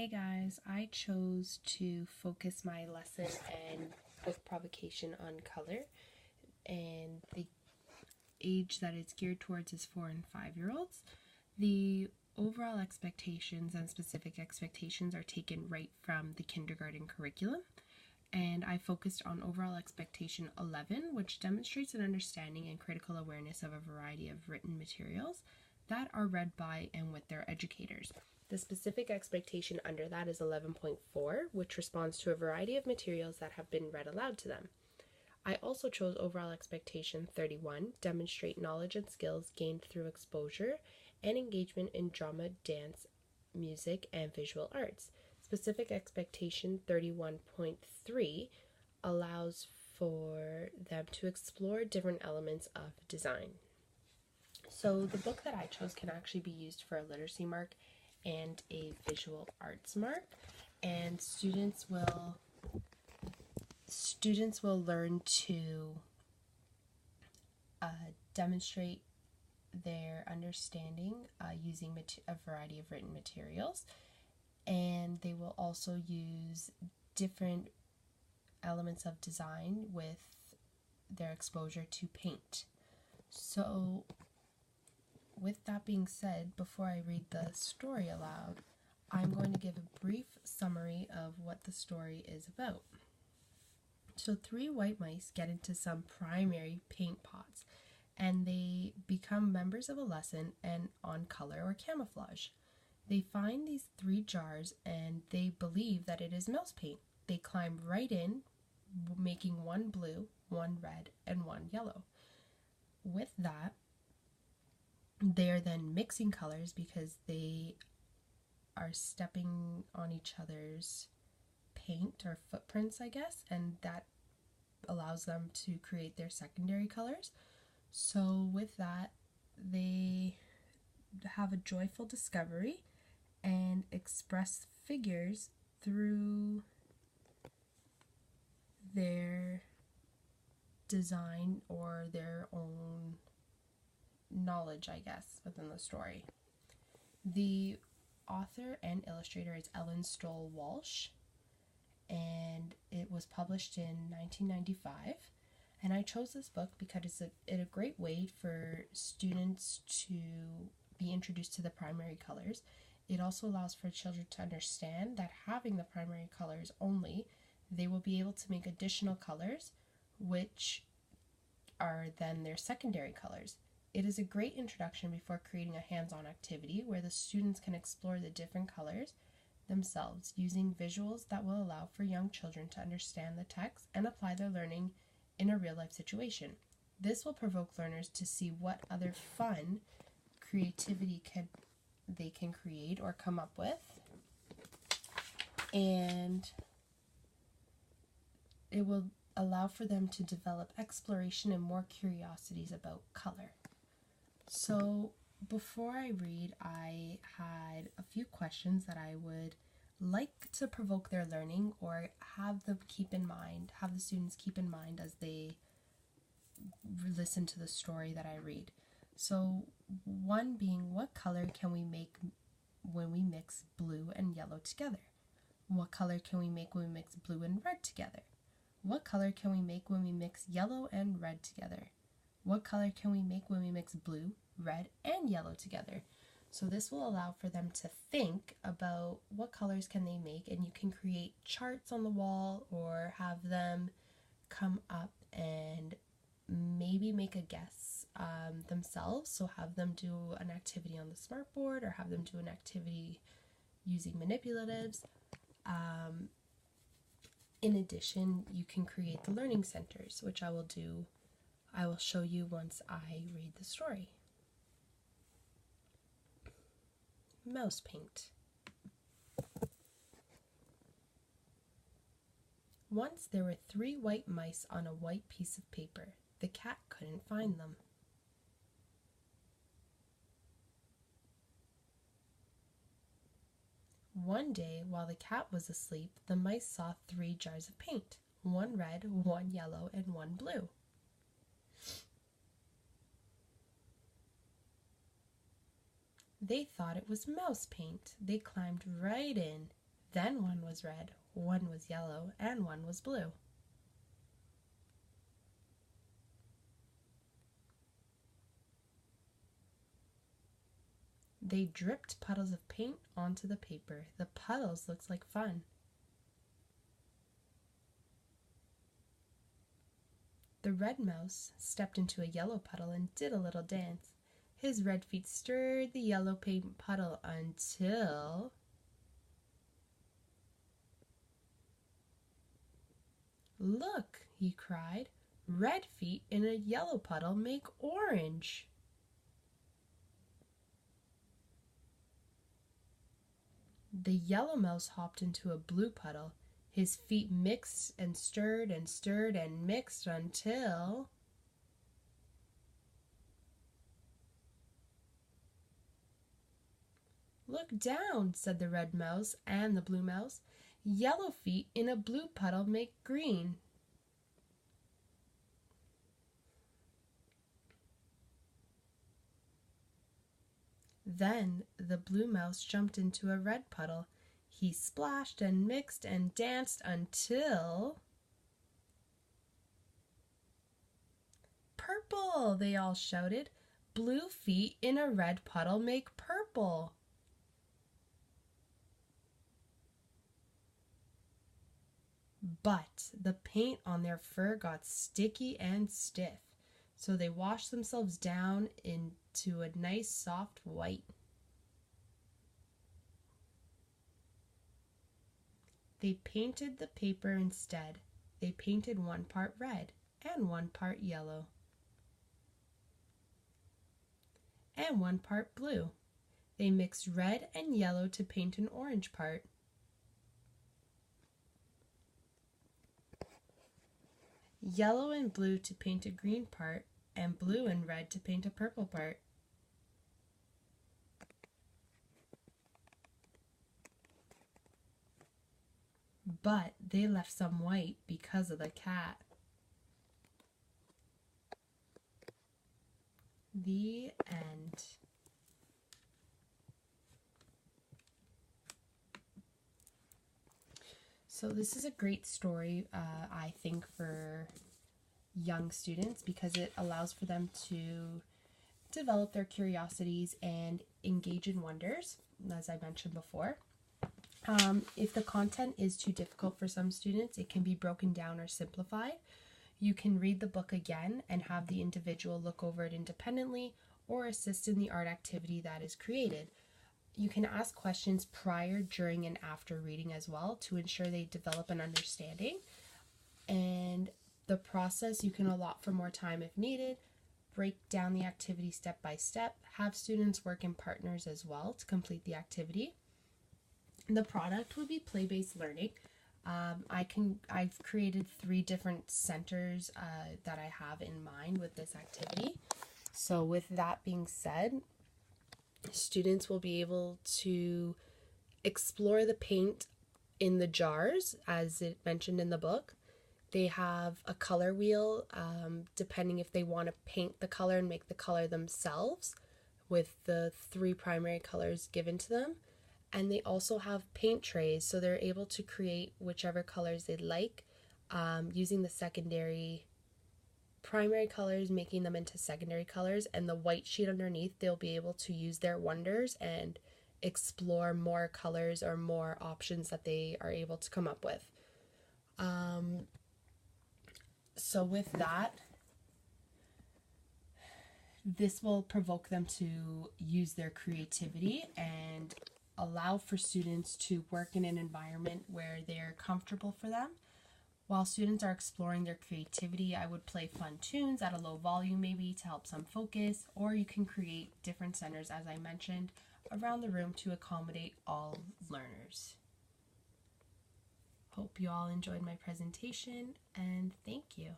Hey guys, I chose to focus my lesson and with provocation on color, and the age that it's geared towards is 4 and 5-year-olds. The overall expectations and specific expectations are taken right from the kindergarten curriculum, and I focused on overall expectation 11, which demonstrates an understanding and critical awareness of a variety of written materials that are read by and with their educators. The specific expectation under that is 11.4, which responds to a variety of materials that have been read aloud to them. I also chose overall expectation 31, demonstrate knowledge and skills gained through exposure and engagement in drama, dance, music, and visual arts. Specific expectation 31.3 allows for them to explore different elements of design. So the book that I chose can actually be used for a literacy mark and a visual arts mark, and students will learn to demonstrate their understanding using a variety of written materials, and they will also use different elements of design with their exposure to paint. So with that being said, before I read the story aloud, I'm going to give a brief summary of what the story is about. So 3 white mice get into some primary paint pots, and they become members of a lesson and on color or camouflage. They find these 3 jars and they believe that it is mouse paint. They climb right in, making 1 blue, 1 red, and 1 yellow. With that, they are then mixing colors because they are stepping on each other's paint or footprints, I guess, and that allows them to create their secondary colors. So with that, they have a joyful discovery and express figures through their design or their own knowledge, I guess, within the story. The author and illustrator is Ellen Stoll Walsh, and it was published in 1995. And I chose this book because it's a great way for students to be introduced to the primary colors. It also allows for children to understand that having the primary colors only, they will be able to make additional colors, which are then their secondary colors. It is a great introduction before creating a hands-on activity where the students can explore the different colors themselves using visuals that will allow for young children to understand the text and apply their learning in a real-life situation. This will provoke learners to see what other fun creativity they can create or come up with, and it will allow for them to develop exploration and more curiosities about color. So before I read, I had a few questions that I would like to provoke their learning or have the students keep in mind as they listen to the story that I read. So one being, what color can we make when we mix blue and yellow together? What color can we make when we mix blue and red together? What color can we make when we mix yellow and red together? What color can we make when we mix blue, red, and yellow together? So this will allow for them to think about what colors can they make, and you can create charts on the wall or have them come up and maybe make a guess themselves. So have them do an activity on the smartboard or have them do an activity using manipulatives. In addition, you can create the learning centers, which I will show you once I read the story. Mouse paint. Once there were 3 white mice on a white piece of paper. The cat couldn't find them. One day, while the cat was asleep, the mice saw 3 jars of paint, 1 red, 1 yellow, and 1 blue. They thought it was mouse paint. They climbed right in, Then one was red, one was yellow, and one was blue. They dripped puddles of paint onto the paper. The puddles looked like fun. The red mouse stepped into a yellow puddle and did a little dance. His red feet stirred the yellow paint puddle until... "Look," he cried, "red feet in a yellow puddle make orange." The yellow mouse hopped into a blue puddle. His feet mixed and stirred and mixed until... "Look down," said the red mouse and the blue mouse. "Yellow feet in a blue puddle make green." Then the blue mouse jumped into a red puddle. He splashed and mixed and danced until... "Purple!" they all shouted. "Blue feet in a red puddle make purple." But the paint on their fur got sticky and stiff, so they washed themselves down into a nice soft white. They painted the paper instead. They painted one part red and one part yellow and one part blue. They mixed red and yellow to paint an orange part. Yellow and blue to paint a green part, and blue and red to paint a purple part. But they left some white because of the cat. The end. So this is a great story, I think, for young students because it allows for them to develop their curiosities and engage in wonders, as I mentioned before. If the content is too difficult for some students, it can be broken down or simplified. You can read the book again and have the individual look over it independently or assist in the art activity that is created. You can ask questions prior, during, and after reading as well to ensure they develop an understanding. And the process, you can allot for more time if needed, break down the activity step by step, have students work in partners as well to complete the activity. The product would be play-based learning. I've created 3 different centers that I have in mind with this activity. So with that being said, students will be able to explore the paint in the jars, as it mentioned in the book. They have a color wheel, depending if they want to paint the color and make the color themselves with the 3 primary colors given to them. And they also have paint trays, so they're able to create whichever colors they'd like, using the primary colors, making them into secondary colors, and the white sheet underneath, they'll be able to use their wonders and explore more colors or more options that they are able to come up with. So with that, this will provoke them to use their creativity and allow for students to work in an environment where they're comfortable for them. While students are exploring their creativity, I would play fun tunes at a low volume maybe to help some focus, or you can create different centers, as I mentioned, around the room to accommodate all learners. Hope you all enjoyed my presentation, and thank you.